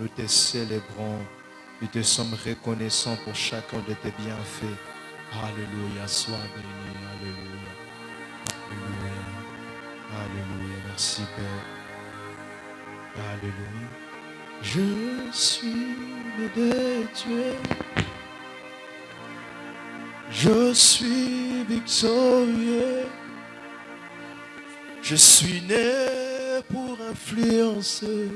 nous te célébrons. Nous te sommes reconnaissants pour chacun de tes bienfaits. Alléluia, sois béni. Alléluia. Alléluia. Alléluia. Merci Père. Alléluia. Je suis de Dieu. Je suis victorieux. Je suis né pour influencer.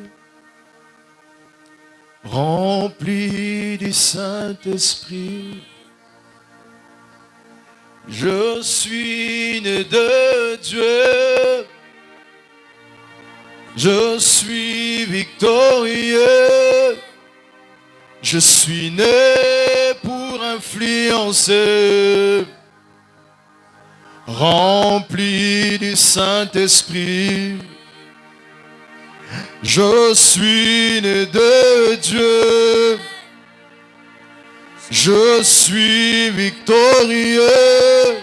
Rempli du Saint-Esprit. Je suis né de Dieu. Je suis victorieux. Je suis né pour influencer. Rempli du Saint-Esprit. Je suis né de Dieu. Je suis victorieux.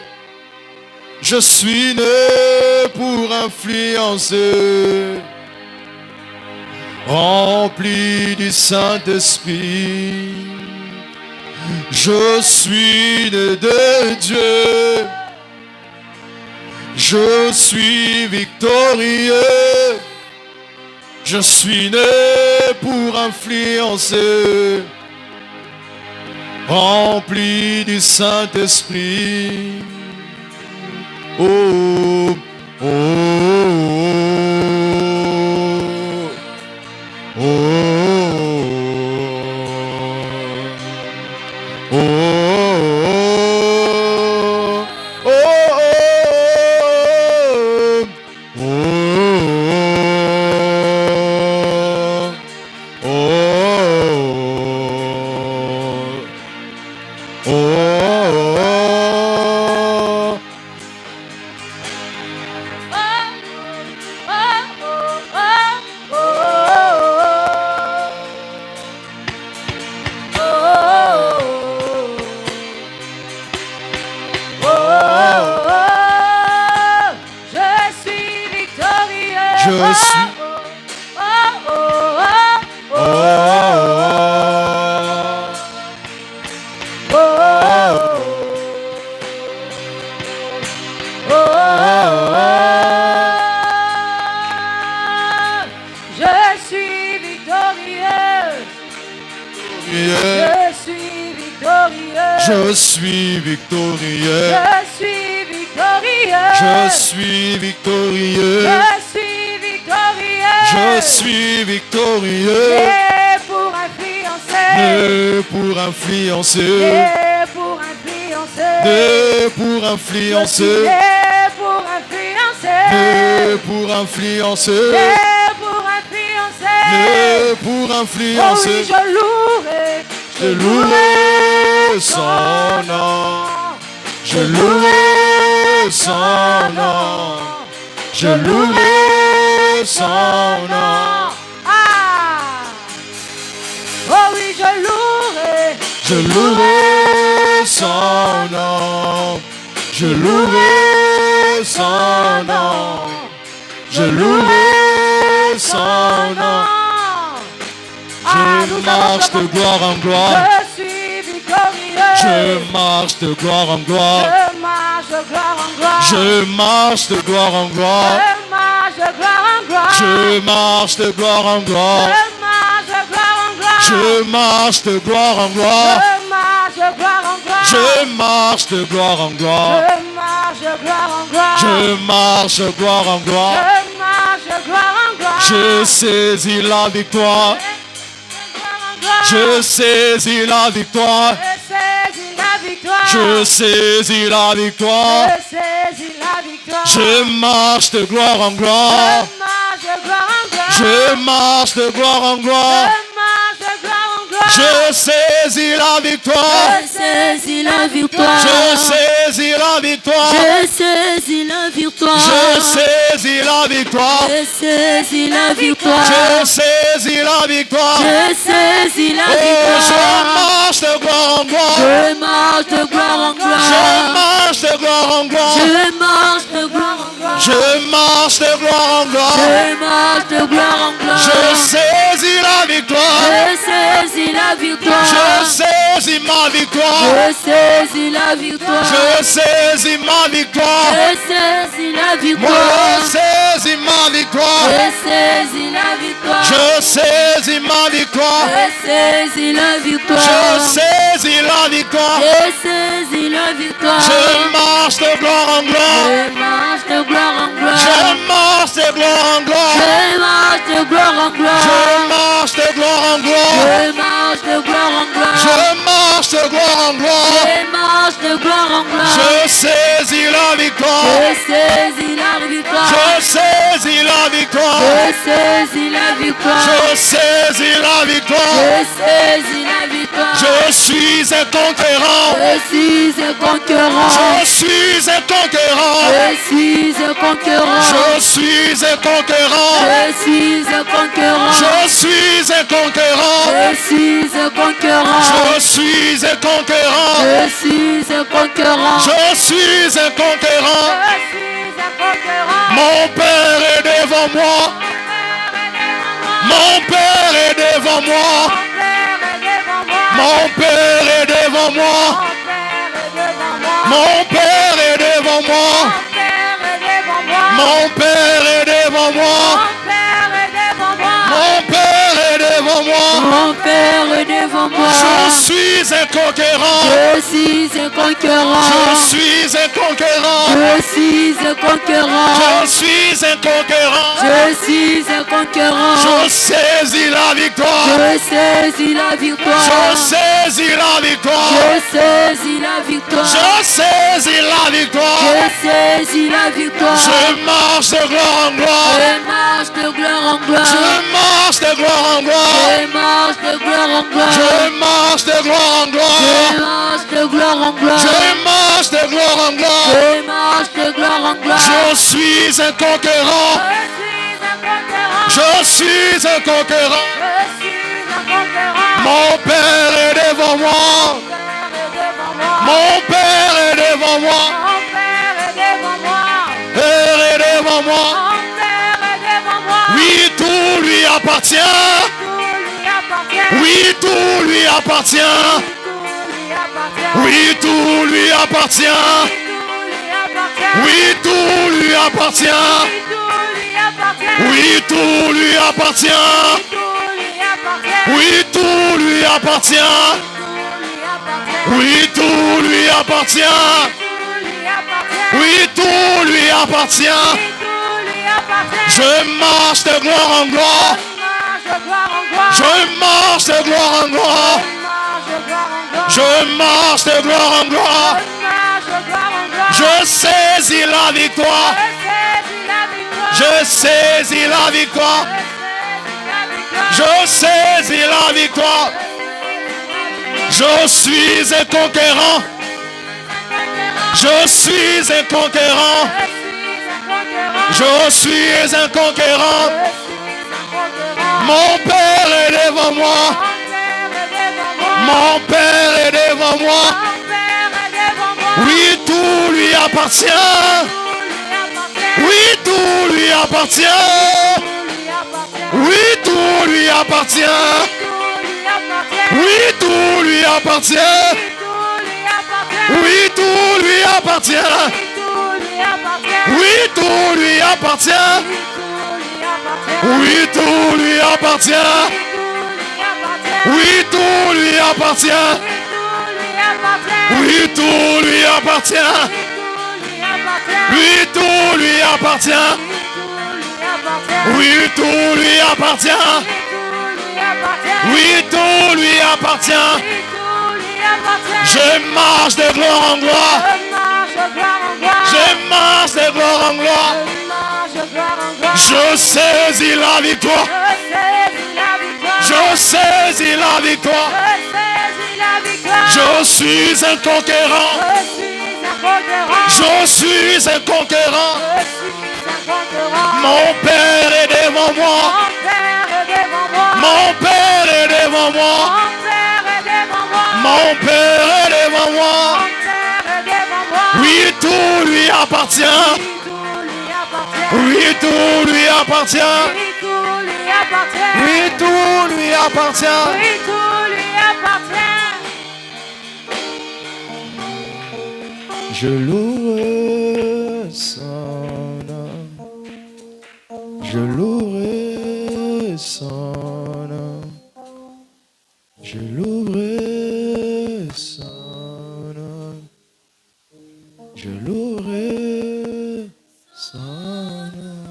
Je suis né pour influencer. Rempli du Saint-Esprit. Je suis né de Dieu. Je suis victorieux. Je suis né pour influencer. Rempli du Saint-Esprit. Oh, oh, oh, oh, oh, oh, Je suis victorieux. Je suis victorieux. Je suis victorieux. Né pour influencer. Né pour influencer. Né pour influencer. Né pour influencer. Né pour influencer. Né pour influencer. Né pour influencer. Né pour influencer. Oh oui, je louerai. Je louerai son nom. Je louerai son nom. Je louerai son nom. Ah! Oh oui, je louerai. Je louerai son nom. Je louerai son nom. Je louerai son nom. Je marche de gloire en gloire. Je suis victorieux. Je marche de gloire en gloire. Je marche de gloire en gloire. Je marche de gloire en gloire. Je marche de gloire en gloire. Je marche de gloire en gloire. Je marche de gloire en gloire. Je marche de gloire en gloire. Je marche de gloire en gloire. Je marche de gloire en gloire. Je marche de gloire en gloire. Je saisis la victoire. Je saisis la victoire. Je saisis la victoire. Je saisis la victoire. Je saisis la victoire. Je marche de gloire en gloire. Je marche de gloire en gloire. Je marche de gloire en gloire. Je saisis la victoire. Je saisis la victoire. Je saisis la victoire. Je saisis la victoire. Je saisis la victoire. Je saisis la victoire. Je saisis la victoire. Je saisis la Oh, je victoire. marche de gloire en gloire. Je marche de gloire en Je gloire. marche de gloire en gloire. Je marche de gloire en gloire. Je marche de gloire en gloire. Je marche de gloire en gloire. Je saisis la victoire. victoire. Je saisis ma victoire. Je saisis la victoire. Je saisis ma victoire. Je saisis la Moi, victoire. je saisis ma victoire. Je saisis la victoire. Je saisis ma victoire. Je saisis la victoire. Je saisis la victoire. Je saisis la victoire. Je marche de gloire en gloire. Je marche de gloire en gloire. Je marche de gloire en gloire. Je marche de gloire en gloire. Je marche de gloire en gloire. Je marche de gloire en gloire. Je marche de gloire en gloire. Je marche de gloire en gloire. Je saisis la victoire. Je saisis la victoire. Je saisis la victoire. Je saisis la victoire. Je saisis la victoire. Je saisis la victoire. Je suis un conquérant. Je suis un conquérant. Je suis un conquérant. Je suis un conquérant. Je suis un conquérant. Je suis un conquérant. Je suis un conquérant. Je suis un conquérant. Je suis un conquérant. Je suis un conquérant. Je suis un conquérant. Mon Père est devant moi. Mon Père est devant moi. Mon Père est devant moi. Mon Père est devant moi. Mon Père est devant moi. Mon Père est devant moi. Mon Père est devant moi. Je suis un conquérant. Je suis un conquérant. Je suis un conquérant. Je suis un conquérant. Je suis un conquérant. Je suis un conquérant. Je saisis la victoire. Je saisis la victoire. Je saisis la victoire. Je saisis la victoire. Je saisis la victoire. Je saisis la victoire. Je marche de gloire en gloire. Je marche de gloire en gloire. Je marche de gloire en gloire. Je marche de gloire en gloire. Je marche de gloire en gloire. Je marche de gloire en gloire. Je marche de gloire en gloire. Je marche de gloire en gloire. Je suis un conquérant. Je suis un conquérant. Mon Père est devant moi. Mon Père est devant moi. Père est devant moi. Oui, tout lui appartient. Oui, tout lui appartient. Oui, tout lui appartient. Oui, tout lui appartient. Oui, tout lui appartient. Oui, tout lui appartient. Oui, tout lui appartient. Oui, tout lui appartient. Je marche de gloire en gloire. Je marche de gloire en gloire. Je marche de gloire en gloire. Je saisis la victoire. Je saisis la victoire. Je saisis la victoire. Je suis un conquérant. Je suis un conquérant. Je suis un conquérant. Mon Père est devant moi. Mon Père est devant moi. Oui, tout lui appartient. Oui, tout lui appartient. Oui, tout lui appartient. Oui, tout lui appartient. Oui, tout lui appartient. Oui, tout lui appartient. Oui, tout lui appartient. Oui, tout lui appartient. Oui, tout lui appartient. Oui, tout lui appartient. Oui, tout lui appartient. Oui, tout lui appartient. Je marche de gloire en gloire. Je marche de gloire en gloire. Je saisis la victoire. Je saisis la victoire. Je suis un conquérant. Je suis un conquérant. Mon Père est devant moi. Mon Père est devant moi. Mon Père est devant moi. Oui, tout lui appartient. Oui, tout lui appartient. Oui, tout lui appartient. Je louerai son nom. Je louerai son nom. Je louerai son nom. Je louerai son nom.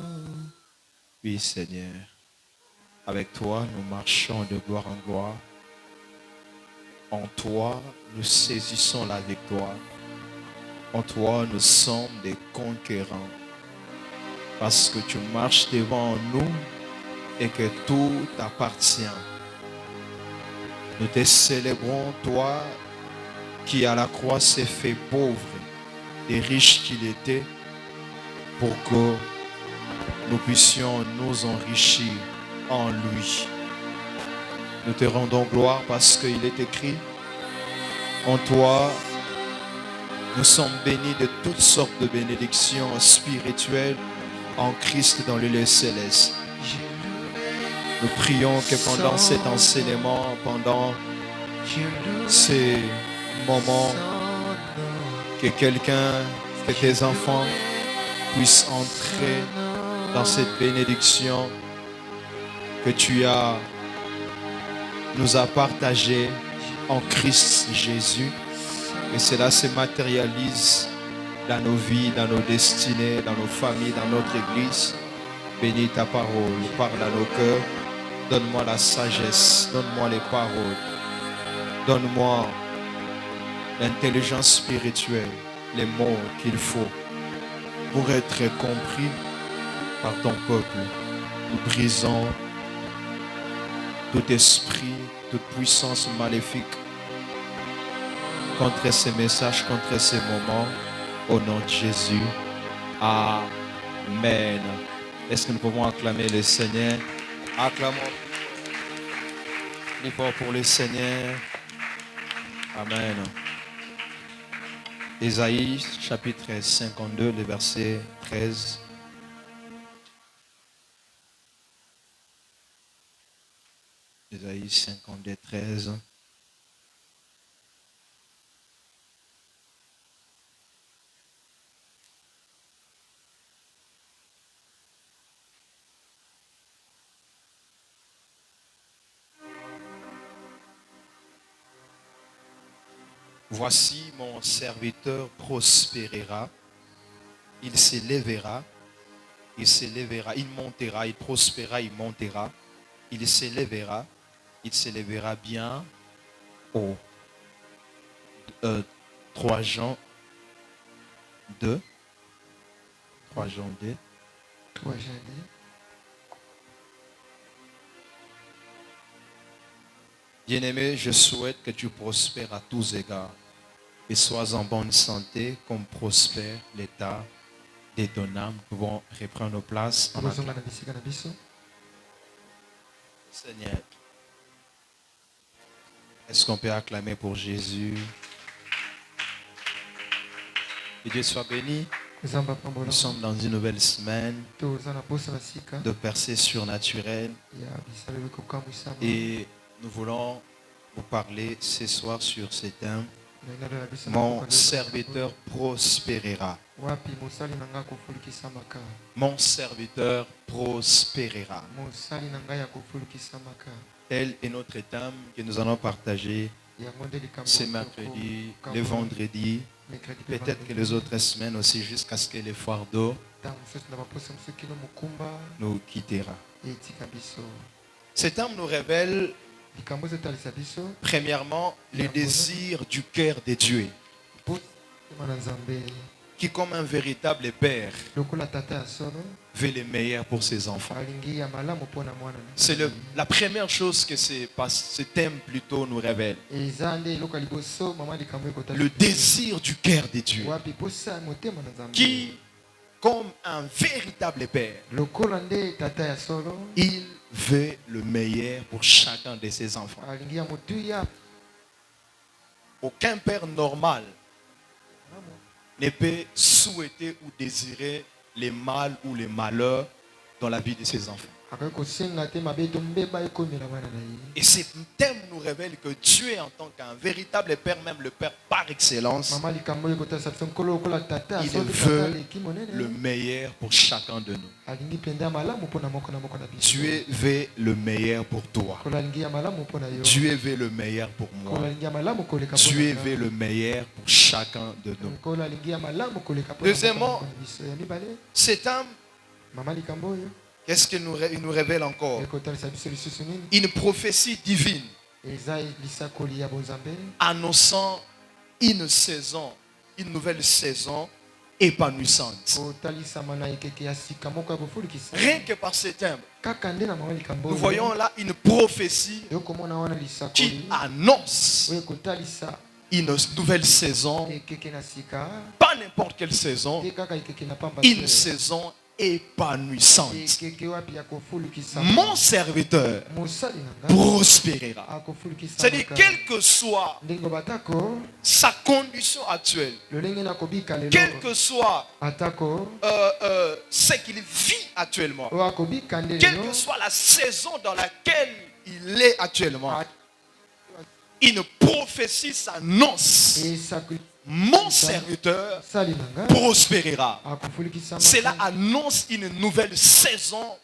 Oui, Seigneur. Avec toi, nous marchons de gloire en gloire. En toi, nous saisissons la victoire. En toi, nous sommes des conquérants. Parce que tu marches devant nous et que tout t'appartient. Nous te célébrons, toi, qui à la croix s'est fait pauvre et riche qu'il était, pour que nous puissions nous enrichir en lui. Nous te rendons gloire parce qu'il est écrit, en toi, nous sommes bénis de toutes sortes de bénédictions spirituelles en Christ dans le lieu céleste. Nous prions que pendant cet enseignement, pendant ces moments, que quelqu'un, que tes enfants puissent entrer dans cette bénédiction que tu nous as partagée en Christ Jésus. Et cela se matérialise dans nos vies, dans nos destinées, dans nos familles, dans notre église. Bénis ta parole, parle à nos cœurs. Donne-moi la sagesse, donne-moi les paroles. Donne-moi l'intelligence spirituelle, les mots qu'il faut pour être compris par ton peuple. Nous brisons tout esprit, toute puissance maléfique contre ces messages, contre ces moments, au nom de Jésus. Amen. Est-ce que nous pouvons acclamer le Seigneur? Acclamons plus fort pour le Seigneur. Amen. Ésaïe chapitre 52, le verset 13. Ésaïe 52, 13. Voici mon serviteur prospérera, il s'élèvera, il montera, il prospérera, il montera, il s'élèvera bien haut. 3 Jean 2. 3 Jean 2. Bien-aimé, je souhaite que tu prospères à tous égards et sois en bonne santé comme prospère l'état de ton âme. Nous pouvons reprendre nos places. Seigneur, est-ce qu'on peut acclamer pour Jésus? Que Dieu soit béni. Nous sommes dans une nouvelle semaine de percées surnaturelles et nous voulons vous parler ce soir sur ce thème. Mon serviteur prospérera. Mon serviteur prospérera. Tel est notre thème que nous allons partager ce mercredi, le vendredi, peut-être que les autres semaines aussi, jusqu'à ce que le fardeau nous quittera. Ce thème nous révèle premièrement le désir du cœur de Dieu, qui comme un véritable père veut le meilleur pour ses enfants. C'est la première chose que ce thème plutôt nous révèle. Le désir du cœur de Dieu, qui comme un véritable père, il veut le meilleur pour chacun de ses enfants. Aucun père normal ne peut souhaiter ou désirer le mal ou le malheur dans la vie de ses enfants. Et ces thèmes nous révèlent que Dieu, en tant qu'un véritable Père, même le Père par excellence, il veut le meilleur pour chacun de nous. Dieu veut le meilleur pour toi. Dieu veut le meilleur pour moi. Dieu veut le meilleur pour chacun de nous. Deuxièmement, cet homme, qu'est-ce qu'il nous révèle encore? Une prophétie divine annonçant une saison, une nouvelle saison épanouissante. Rien que par ce thème, nous voyons là une prophétie qui annonce une nouvelle saison, pas n'importe quelle saison, une saison épanouissante. Mon serviteur prospérera. C'est-à-dire, quelle que soit sa condition actuelle, quel que soit ce qu'il vit actuellement, quelle que soit la saison dans laquelle il est actuellement, une prophétie s'annonce. Mon serviteur prospérera. Cela annonce une nouvelle saison,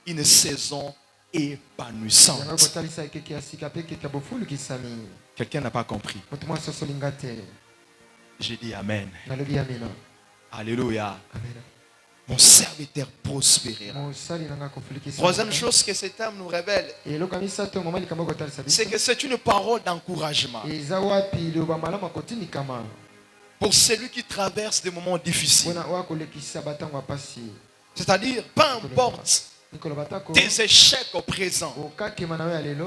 une saison épanouissante. Quelqu'un n'a pas compris. J'ai dit Amen. Alléluia. Mon serviteur prospérera. Troisième chose que cet homme nous révèle, c'est que c'est une parole d'encouragement pour celui qui traverse des moments difficiles. C'est-à-dire, peu importe tes échecs au présent,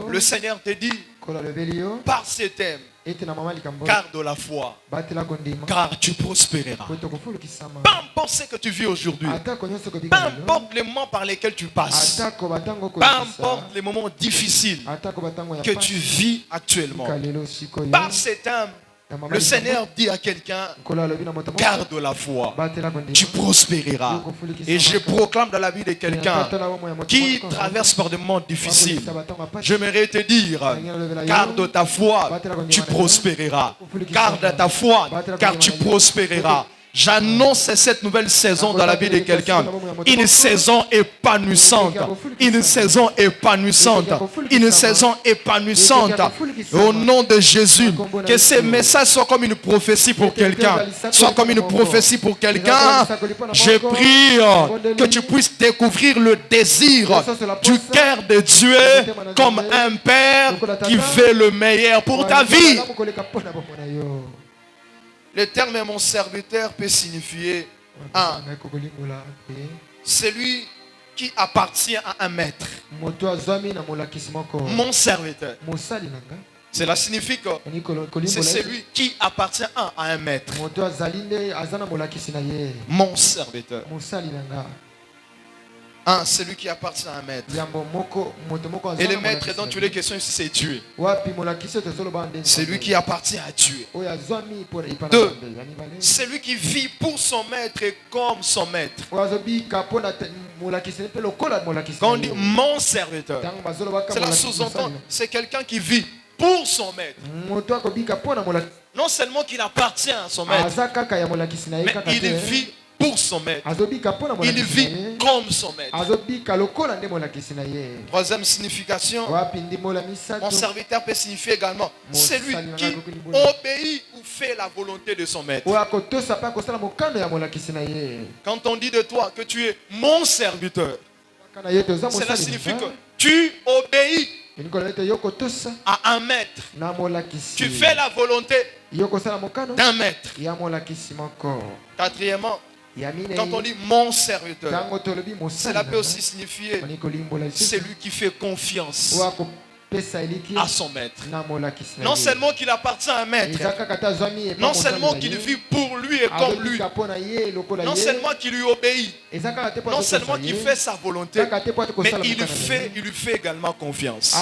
le Seigneur te dit, par ce thème, garde la foi, car tu prospéreras. Peu importe ce que tu vis aujourd'hui, peu importe les moments par lesquels tu passes, peu importe les moments difficiles que tu vis actuellement, par ce thème, le Seigneur dit à quelqu'un, garde la foi, tu prospéreras. Et je proclame dans la vie de quelqu'un qui traverse par des moments difficiles, j'aimerais te dire, garde ta foi, tu prospéreras. Garde ta foi, car tu prospéreras. J'annonce cette nouvelle saison dans la vie de quelqu'un. Une saison épanouissante. Une saison épanouissante. Une saison épanouissante. Au nom de Jésus. Que ce message soit comme une prophétie pour quelqu'un. Soit comme une prophétie pour quelqu'un. Je prie que tu puisses découvrir le désir du cœur de Dieu comme un père qui veut le meilleur pour ta vie. Le terme « mon serviteur » peut signifier celui qui appartient à un maître. Mon serviteur. Cela signifie que c'est celui qui appartient à un maître. Mon serviteur. Celui qui appartient à un maître. Et le maître dont tu les questions ici, c'est Dieu. Celui qui appartient à Dieu. 2. Celui qui vit pour son maître et comme son maître. Quand on dit mon serviteur, cela sous-entend, c'est quelqu'un qui vit pour son maître. Non seulement qu'il appartient à son maître, mais il vit pour son maître. Il vit comme son maître. Troisième signification, mon serviteur peut signifier également celui qui obéit ou fait la volonté de son maître. Quand on dit de toi que tu es mon serviteur, cela signifie que tu obéis à un maître. Tu fais la volonté d'un maître. Quatrièmement, quand on dit mon serviteur, cela peut aussi signifier celui qui fait confiance à son maître. Non seulement qu'il appartient à un maître, non seulement qu'il vit pour lui et comme lui, non seulement qu'il lui obéit, non seulement qu'il fait sa volonté, mais il lui fait également confiance.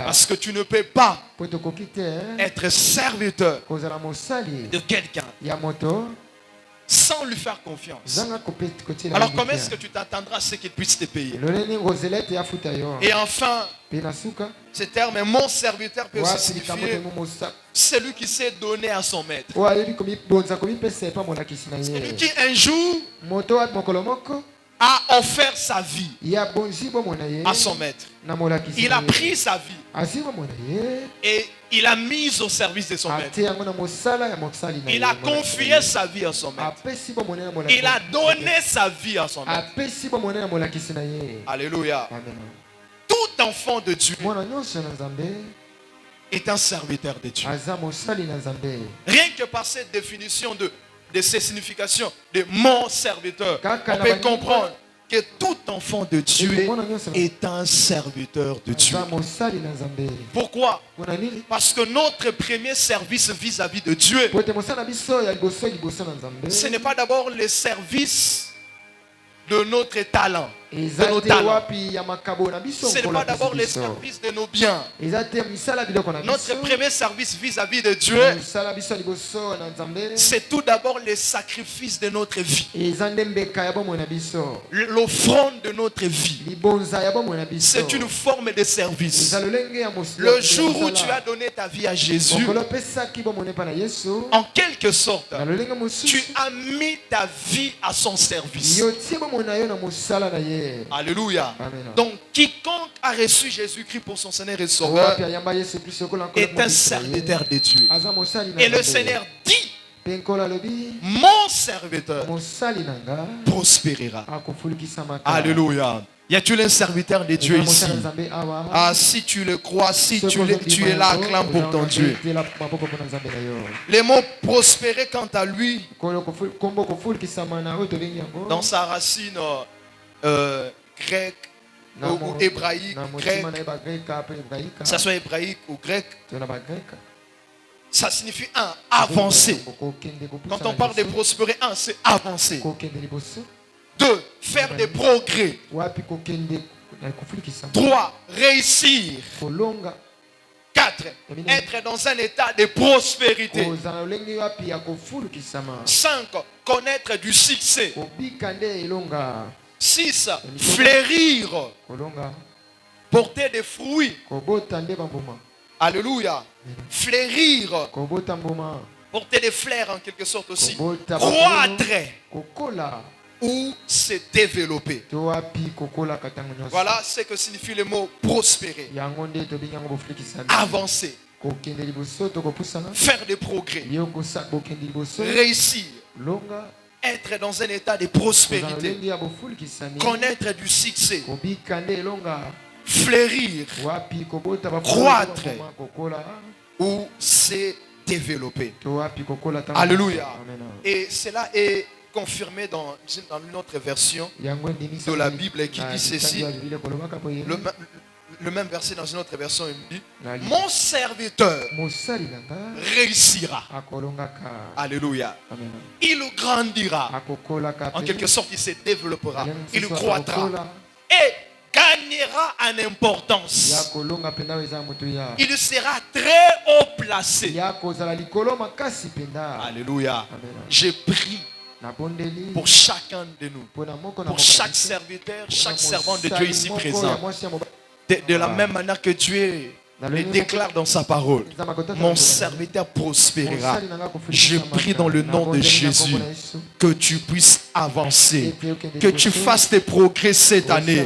Parce que tu ne peux pas être serviteur de quelqu'un sans lui faire confiance. zanga kotiela Alors comment est-ce que tu t'attendras à ce qu'il puisse te payer? loleni ngozela ete afuta yo Et enfin, mpe na suka ce terme, mon serviteur peut aussi wapi likambo signifier tengo mosala celui qui s'est donné à son maître. oyo ayebi komibonza komipesa epa molakisi na Celui ye qui un jour moto wapi mokolo moko a offert sa vie ye abonzi bomoi na ye à son maître. na molakisi Il na a ye pris sa vie asi bomoi na ye et il a mis au service de son maître. ate yango na mosala ya mosali na ye Il a confié sa vie à son maître. apesi bomoi na ye na molakisi Il a donné sa vie à son maître. apesi bomoi na ye na molakisi na ye Alléluia. amen Tout enfant de Dieu mwana nyonso na nzambe est un serviteur de Dieu. aza mosali na nzambe Rien que par cette définition de ces significations de mon serviteur, Kaka on na peut baninga. comprendre que tout enfant de Dieu mwana nyonso na- est un serviteur de Dieu. aza mosali na nzambe Pourquoi? mpona nini Parce que notre premier service vis-à-vis de Dieu, po ete mosala na biso ya liboso na nzambe ce n'est pas d'abord le service de notre talent, de eza nos te talents. wapi ya makabo na biso Ce n'est nkolo pas d'abord le apesi biso. service de nos biens. eza te misala biloko na biso Notre premier service vis-à-vis de Dieu, misala biso ya liboso na nzambe c'est tout d'abord le sacrifice de notre vie, eza nde mbeka ya bomoi na biso l'offrande de notre vie. libonza ya bomoi na biso C'est une forme de service. eza lolenge ya Le jour où tu as donné ta vie à Jésus, mokolo opesaki bomoi epa na yesu en quelque sorte, na lolenge tu mosusu as mis ta vie à son service. yo tie bomoi na yo na mosala na ye Alléluia. Amen. Donc, quiconque a reçu Jésus-Christ pour son Seigneur et Sauveur wapi ayamba yesu kristo kola nkolo est un serviteur de Dieu. aza mosali na Et le Nzambe. Seigneur dit, mpe nkolo alobi mon serviteur mosali na nga prospérera. akofulukisamaka Alléluia. Y a-t-il un serviteur de Dieu Eza ici? mosali na Nzambe awa Ah, si tu le crois, si Soki tu es là, ozondima acclame yo, pour ton ozanga Dieu. koyetela maboko mpona Nzambe na yo Le mot prospérer, quant à lui, kombo kofulikisama na oyo tobengi yango dans sa racine grecque na ou mo- hébraïque, na grec, motima na ye bagreka mpe hebraïka que ça soit hébraïque ou grec, to na bagreka ça signifie un, avancer. kokende Quand on parle de prospérer, un, c'est avancer. kokende liboso Deux, faire des progrès. wapi kokende na kofulikisama Trois, réussir. kolonga Quatre, être dans un état de prospérité. kozala lolenge wapi ya kofulikisama Cinq, connaître du succès. kobika nde elonga Six, fleurir, kolonga porter des fruits. kobota nde bambuma Alléluia. Fleurir, kobota mbuma porter des fleurs en quelque sorte aussi. kobota Croître kokola ou se développer. to wapi kokolaka ntango nyonso Voilà ce que signifie le mot prospérer. yango nde tobengi yango bofulikisami Avancer, kokende liboso to kopusana faire des progrès, yo bokende liboso réussir, longa être dans un état de kozala prospérité, lolenge ya bofulikisami connaître du succès, kobika nde elonga fleurir wapi kobota Croître. bambuma kokola ou se développer. to wapi kokola ntango Alléluia. Amen. Et cela est confirmé dans une autre version, yango endimisa de la Bible qui na dit ceci. litangi ya Biblia kolobaka boye le même verset dans une autre version, il dit, na li- mon serviteur mosali na nga réussira. akolongaka Alléluia. Amen. Il grandira. akokolaka En pe. quelque sorte, il se développera. Yango Il mosusu croîtra. akokola, Et gagnera en importance. ya kolonga mpenza oyo eza motu ya Il sera très haut placé. ya kozala likolo makasi mpenza Alléluia. Amen. Je prie nabondeli pour chacun de nous, mpona moko na pour moko na chaque biso, serviteur, mpona chaque servant de Dieu mosali ici moko présent. ya mwasi ya mobali. De la même manière que Dieu le déclare dans sa parole, mon serviteur prospérera. Mosali na nga Je kofulikisa prie dans le nom de nabondeli na Jésus kombo na Yesu. que tu puisses avancer, que tu fasses des progrès cette année.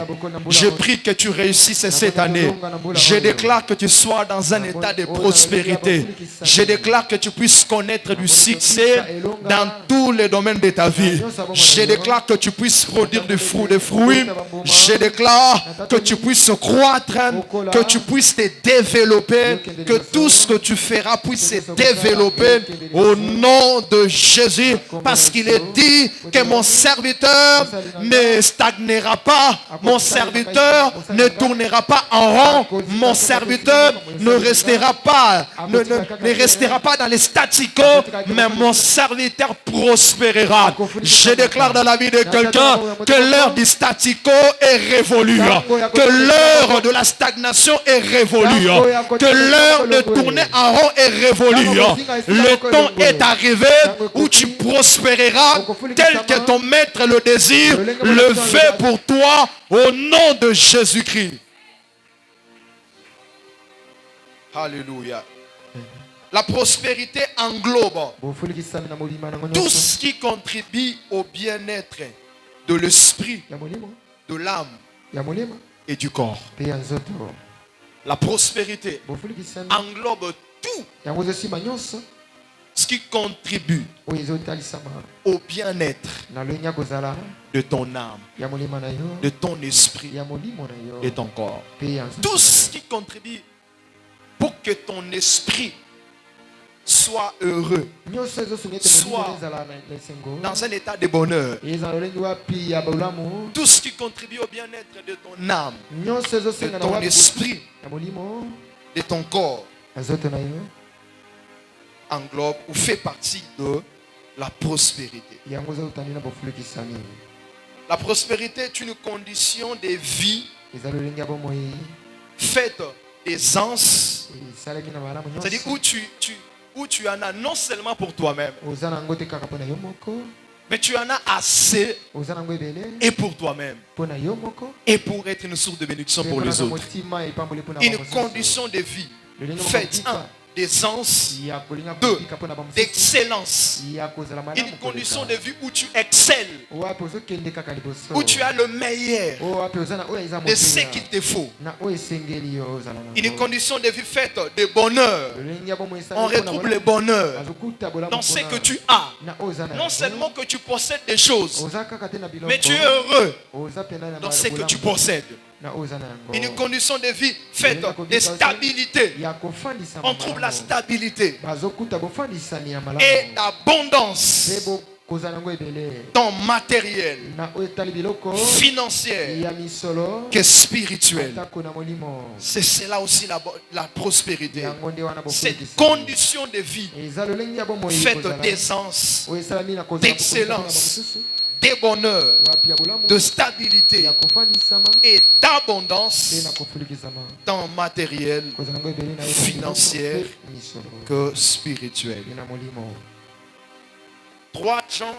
Je prie que tu réussisses cette année. Je déclare que tu sois dans un état de prospérité. Je déclare que tu puisses connaître du succès dans tous les domaines de ta vie. Je déclare que tu puisses produire des fruits. Je déclare que tu puisses croître, que tu puisses te développer, que tout ce que tu feras puisse se développer au nom de Jésus, parce qu'il est dit que mon mon serviteur ne stagnera pas, mon serviteur ne tournera pas en rond, mon serviteur ne restera pas, ne restera pas dans les statu quo, mais mon serviteur prospérera. Je déclare dans la vie de quelqu'un que l'heure du statu quo est révolue, que l'heure de la stagnation est révolue, que l'heure de tourner en rond est révolue. Le temps est arrivé où tu prospéreras tel que ton maître le désire, le fait pour toi au nom de Jésus-Christ. Alléluia. La prospérité englobe tout ce qui contribue au bien-être de l'esprit, de l'âme et du corps. La prospérité englobe tout ce qui contribue au bien-être de ton âme, de ton esprit et ton corps. Tout ce qui contribue pour que ton esprit soit heureux, soit dans un état de bonheur. Tout ce qui contribue au bien-être de ton âme, de ton esprit, de ton corps, englobe ou fait partie de la prospérité. La prospérité est une condition de vie faite d'aisance, c'est-à-dire où tu en as non seulement pour toi-même, mais tu en as assez et pour toi-même et pour être une source de bénédiction pour les autres. Une condition de vie faite d'aisance, d'excellence. Une condition de vie où tu excelles, où tu as le meilleur de ce qu'il te faut. Une condition de vie faite de bonheur. On retrouve le bonheur dans ce que tu as. Non seulement que tu possèdes des choses, mais tu es heureux dans ce que tu possèdes. Une condition de vie faite de stabilité. On trouve la stabilité et l'abondance tant matériel, financière que spirituelle. C'est cela aussi la prospérité. Cette condition de vie faite d'aisance, d'excellence, de bonheur, de stabilité et d'abondance tant matériel, financière que spirituel. 3 Jean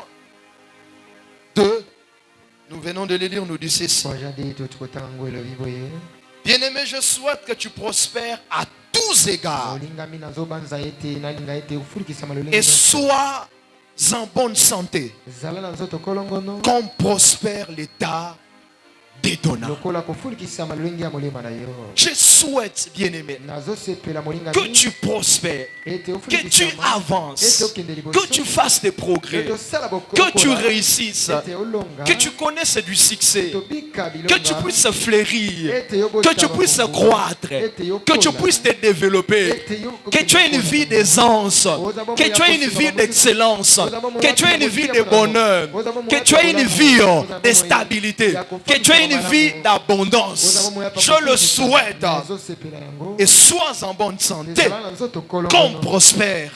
2, nous venons de le lire, nous dit ceci. Bien-aimé, je souhaite que tu prospères à tous égards et sois en bonne santé, comme prospère l'état de ton âme. Je souhaite, bien-aimé, que tu prospères, que tu avances, que tu fasses des progrès, que tu réussisses, que tu connaisses du succès, que tu puisses fleurir, que tu puisses croître, que tu puisses te développer, que tu aies une vie d'aisance, que tu aies une vie d'excellence, que tu aies une vie de bonheur, que tu aies une vie de stabilité, que tu aies une vie d'abondance. Je le souhaite. Et sois en bonne santé, comme prospère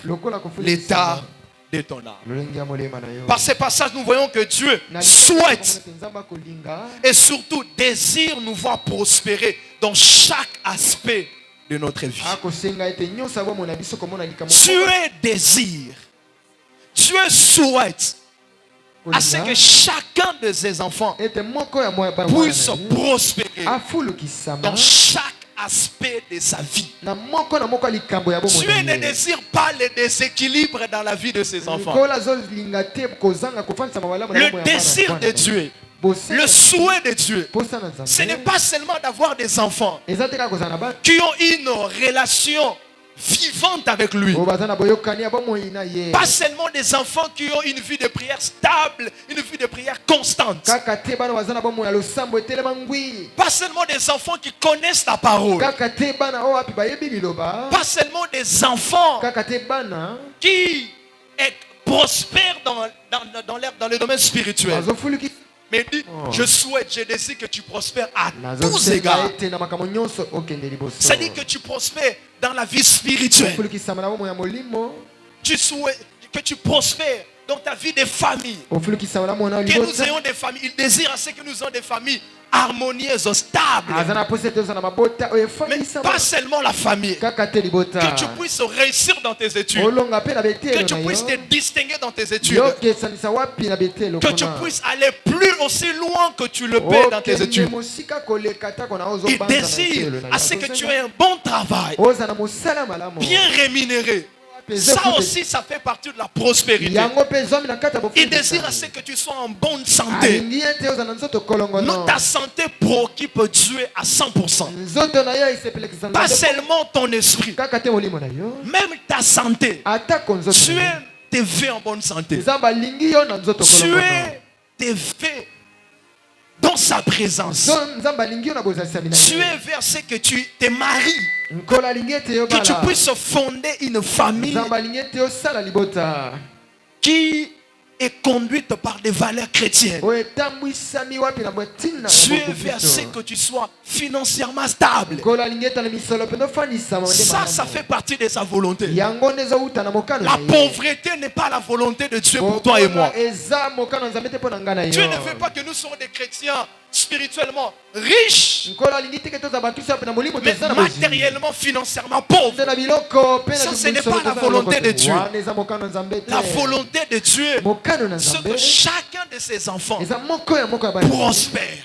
l'état de ton âme. Par ces passages, nous voyons que Dieu souhaite et surtout désire nous voir prospérer dans chaque aspect de notre vie. Dieu désire, Dieu souhaite à ce que chacun de ses enfants puisse prospérer dans chaque aspect de sa vie. Dieu ne désire pas le déséquilibre dans la vie de ses enfants. Le désir de Dieu, le souhait de Dieu, ce n'est pas seulement d'avoir des enfants qui ont une relation vivante avec lui. Pas seulement des enfants qui ont une vie de prière stable, une vie de prière constante. Pas seulement des enfants qui connaissent la parole. Pas seulement des enfants qui prospère dans le domaine spirituel. Mais dis, je souhaite, je désire que tu prospères à tous égards. C'est-à-dire que tu prospères dans la vie spirituelle. Tu souhaites que tu prospères dans ta vie de famille. Que nous ayons des familles. Il désire à ce que nous ayons des familles harmonieuses, stables. Mais pas seulement la famille. Que tu puisses réussir dans tes études. Que tu puisses te distinguer dans tes études. Que tu puisses aller plus aussi loin que tu le peux dans tes études. Il désire à ce que tu aies un bon travail, bien rémunéré. Ça aussi, ça fait partie de la prospérité. Il désire à ce que tu sois en bonne santé. Non, ta santé préoccupe Dieu à 100%. Pas seulement ton esprit, même ta santé. Tu es élevé en bonne santé. Tu es élevé dans sa présence. Tu es versé que tu te maries. Que tu puisses fonder une famille qui est conduite par des valeurs chrétiennes. Tu es versé que tu sois financièrement stable. Ça fait partie de sa volonté. La pauvreté n'est pas la volonté de Dieu pour toi et moi. Dieu ne veut pas que nous soyons des chrétiens spirituellement riches, mais matériellement, financièrement pauvres. Ça, ce n'est pas la volonté de Dieu. La volonté de Dieu, c'est que chacun de ses enfants prospère.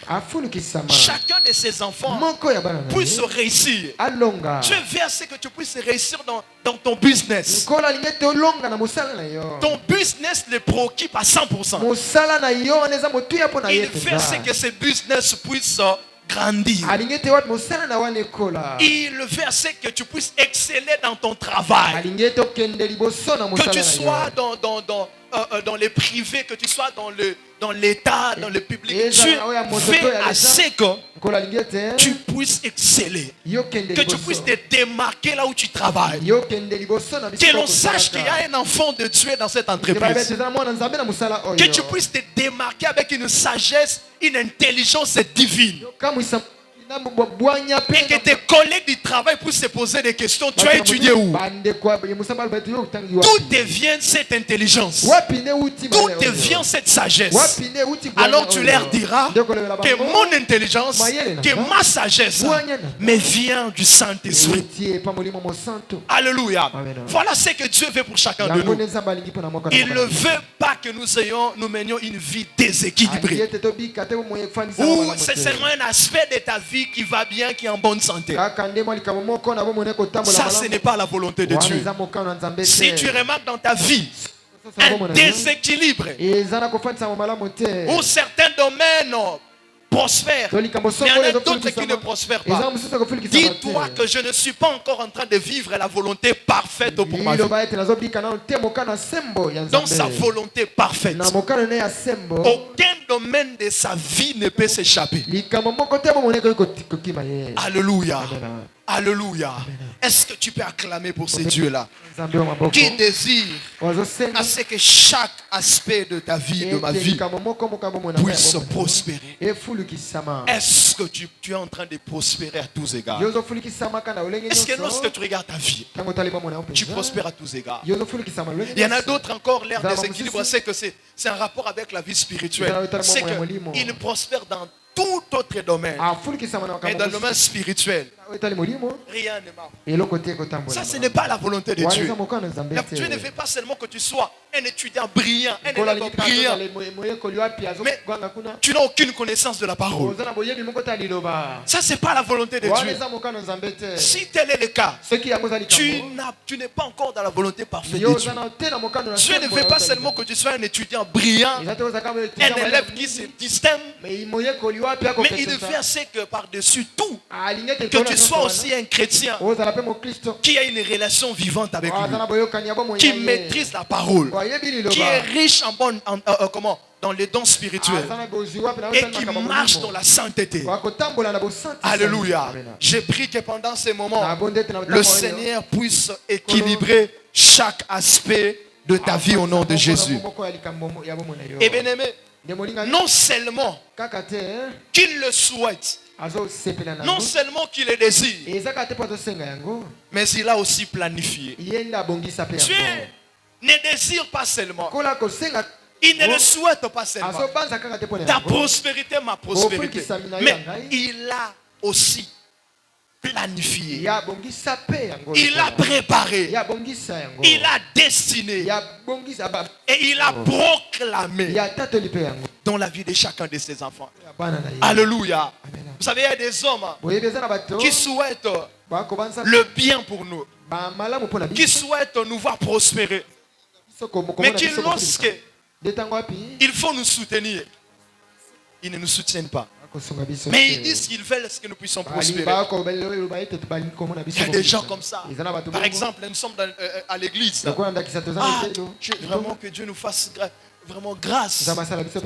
Chacun de ses enfants puisse réussir. Dieu veut à ce que tu puisses réussir dans ton business. Ton business le préoccupe à 100%. Il veut à ce que ce business puisse grandir. Il veut à ce que tu puisses exceller dans ton travail. Que tu sois dans les privés, que tu sois dans l'État, dans le public. Dieu veut à ce que tu puisses exceller. Que tu puisses te démarquer là où tu travailles. Que l'on sache qu'il y a un enfant de Dieu dans cette entreprise. Que tu puisses te démarquer avec une sagesse, une intelligence divine. Et que tes collègues du travail puissent se poser des questions. Tu as étudié où? D'où te vient cette intelligence? D'où te vient cette sagesse? Alors tu leur diras que mon intelligence, que ma sagesse me vient du Saint-Esprit. Alléluia. Voilà ce que Dieu veut pour chacun de nous. Il ne veut pas que nous menions une vie déséquilibrée. Ou c'est seulement un aspect de ta vie qui va bien, qui est en bonne santé. Ça, ce n'est pas la volonté de Dieu. Si tu remarques dans ta vie un déséquilibre ou certains domaines prospèrent, mais il y en a d'autres qui ne prospèrent pas, dis-toi que je ne suis pas encore en train de vivre la volonté parfaite pour ma vie. Dans sa volonté parfaite, aucun domaine de sa vie ne peut s'échapper. Alléluia. Alléluia. Est-ce que tu peux acclamer pour ces dieux-là qui désirent à ce que chaque aspect de ta vie, de ma vie, puisse prospérer? Est-ce que tu es en train de prospérer à tous égards? Est-ce que lorsque tu regardes ta vie, tu prospères à tous égards? Il y en a d'autres encore, l'air déséquilibre, c'est que c'est un rapport avec la vie spirituelle. C'est qu'ils prospèrent dans tout autre domaine. Mais dans le domaine spirituel, rien ne marche. Ça, ce n'est pas la volonté de Dieu. Dieu ne veut pas seulement que tu sois un étudiant brillant, un élève brillant, mais tu n'as aucune connaissance de la parole. Ça, ce n'est pas la volonté de Dieu. Si tel est le cas, tu n'es pas encore dans la volonté parfaite de Dieu. Dieu ne veut pas seulement que tu sois un étudiant brillant, un élève qui se distingue, mais il veut que par-dessus tout, que tu sois aussi un chrétien qui a une relation vivante avec lui, qui maîtrise la parole, qui est riche dans les dons spirituels et qui marche dans la sainteté. Alléluia. J'ai pris que pendant ces moments, le Seigneur puisse équilibrer chaque aspect de ta vie au nom de Jésus. Et bien aimé, non seulement qu'il le souhaite, non seulement qu'il le désire, mais il a aussi planifié. Dieu ne désire pas seulement, il ne le souhaite pas seulement. Ta prospérité, ma prospérité, mais il a aussi planifié, il a préparé, il a destiné et il a proclamé dans la vie de chacun de ses enfants. Alléluia. Vous savez, il y a des hommes qui souhaitent le bien pour nous, qui souhaitent nous voir prospérer, mais qui lorsque il faut nous soutenir, ils ne nous soutiennent pas. Mais ils disent qu'ils veulent que nous puissions prospérer. Il y a des gens comme ça. Par exemple, nous sommes à l'église. Vraiment que Dieu nous fasse vraiment grâce.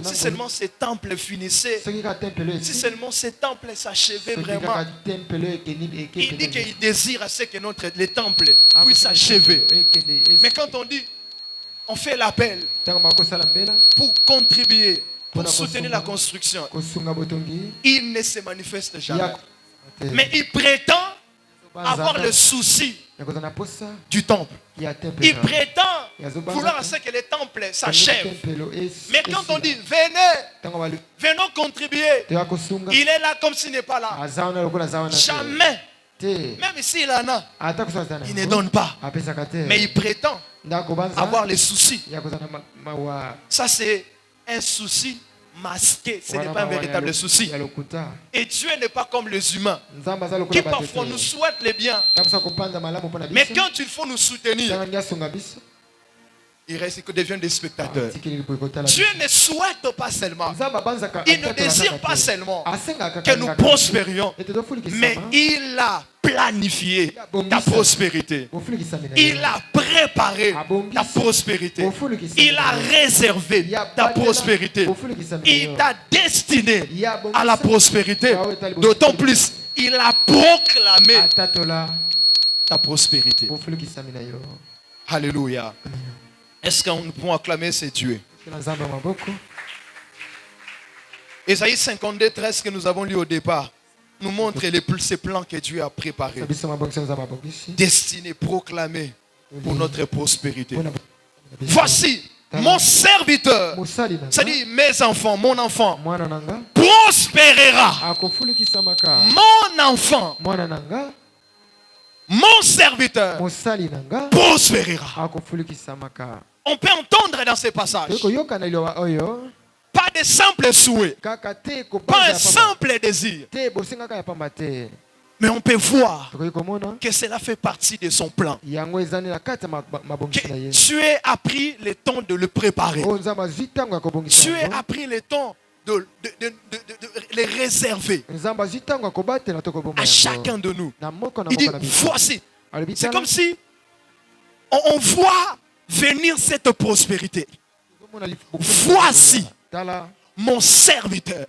Si seulement ces temples finissaient, si seulement ces temples s'achevaient vraiment. Il dit qu'il désire à ce que les temples puissent s'achever. Mais quand on dit, on fait l'appel pour contribuer, pour soutenir la construction, il ne se manifeste jamais. Mais il prétend avoir le souci du temple. Il prétend vouloir à ce que les temples s'achèvent. Mais quand on dit venons contribuer, il est là comme s'il n'est pas là. Jamais. Même s'il en a, il ne donne pas. Mais il prétend avoir les soucis. Ça, c'est un souci masqué. Ce n'est pas un véritable souci. Et Dieu n'est pas comme les humains qui parfois nous souhaitent le bien. Mais quand il faut nous soutenir, il reste que deviennent des spectateurs. Dieu ne souhaite pas seulement, il ne désire pas seulement que nous prospérions, mais il a planifié ta prospérité. Il a préparé ta prospérité. Il a réservé ta prospérité. Il t'a destiné à la prospérité. D'autant plus, il a proclamé ta prospérité. Alléluia. Est-ce qu'on peut acclamer ce Dieu? Ésaïe 52, 13 que nous avons lu au départ nous montre ces plans que Dieu a préparés, destinés, proclamés pour notre prospérité. Voici mon serviteur, c'est-à-dire mes enfants, mon enfant, prospérera. Mon enfant, mon serviteur, prospérera. On peut entendre dans ces passages pas de simples souhaits, pas un simple désir, mais on peut voir que cela fait partie de son plan. Que Dieu a pris le temps de le préparer. Dieu a pris le temps de les réserver à chacun de nous. Il dit, voici. C'est comme si on voit venir cette prospérité. Voici, mon serviteur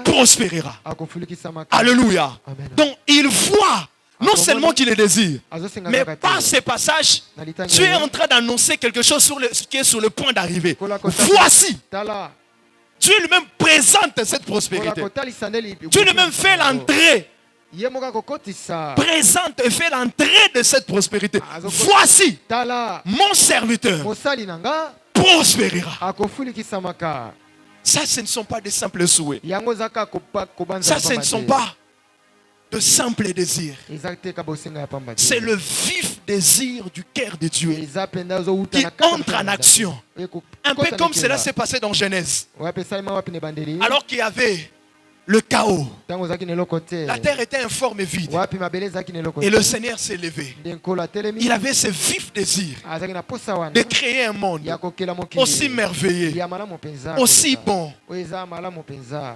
prospérera. Alléluia. Donc il voit non seulement qu'il le désire, mais par ces passages, Dieu est en train d'annoncer quelque chose qui est sur le point d'arriver. Voici. Dieu lui-même présente cette prospérité. Dieu lui-même fait l'entrée. Présente et fait l'entrée de cette prospérité. Voici, mon serviteur prospérera. Ça, ce ne sont pas des simples souhaits. Ça, ce ne sont pas de simples désirs. C'est le vif désir du cœur de Dieu qui entre en action. Un peu comme cela s'est passé dans Genèse. Alors qu'il y avait le chaos, la terre était informe et vide, et le Seigneur s'est levé. Il avait ce vif désir de créer un monde aussi merveilleux, aussi bon,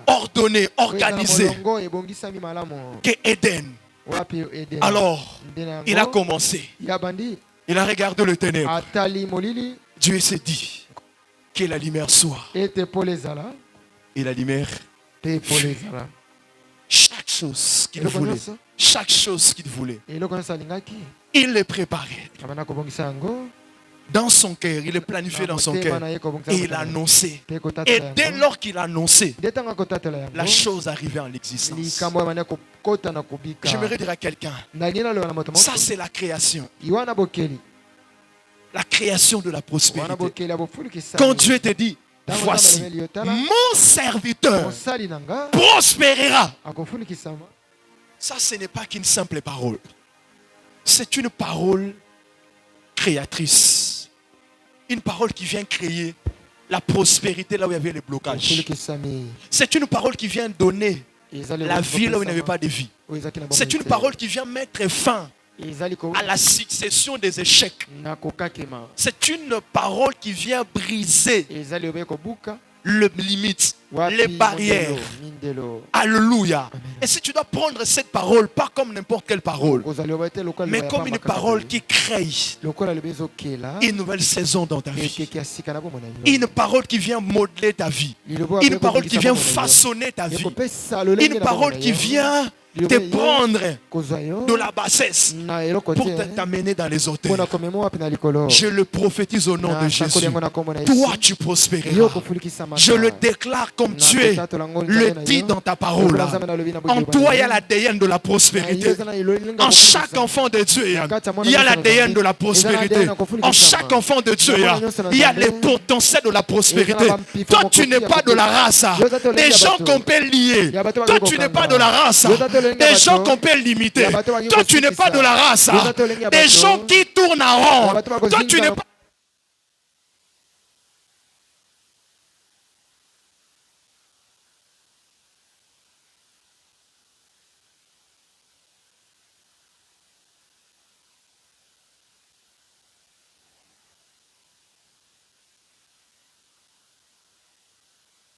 ordonné, organisé que Éden. Alors, il a commencé. Il a regardé le ténèbre. Dieu s'est dit que la lumière soit. Et la lumière, chaque chose qu'il voulait, chaque chose qu'il voulait, il les préparait. Dans son cœur, il est planifié dans son cœur. Et il a annoncé. Et dès lors qu'il a annoncé, la chose arrivait en existence. J'aimerais dire à quelqu'un, ça c'est la création. La création de la prospérité. Quand Dieu te dit, voici, mon serviteur prospérera. Ça, ce n'est pas qu'une simple parole. C'est une parole créatrice. Une parole qui vient créer la prospérité là où il y avait les blocages. C'est une parole qui vient donner la vie là où il n'y avait pas de vie. C'est une parole qui vient mettre fin à la succession des échecs. C'est une parole qui vient briser les limites, les barrières. Alléluia. Et si tu dois prendre cette parole, pas comme n'importe quelle parole, mais comme une parole qui crée une nouvelle saison dans ta vie. Une parole qui vient modeler ta vie. Une parole qui vient façonner ta vie. Une parole qui vient te prendre de la bassesse pour t'amener dans les hauteurs. Je le prophétise au nom de Jésus. Toi, tu prospéreras. Je le déclare comme tu es le dit dans ta parole. En toi, il y a l'ADN de la prospérité. En chaque enfant de Dieu, il y a l'ADN de la prospérité. En chaque enfant de Dieu, il y a les potentiels de la prospérité. Toi, tu n'es pas de la race des gens qu'on peut lier. Toi, tu n'es pas de la race des gens qu'on peut limiter. Toi, tu n'es pas de la race des gens qui tournent en rond. Toi, tu n'es pas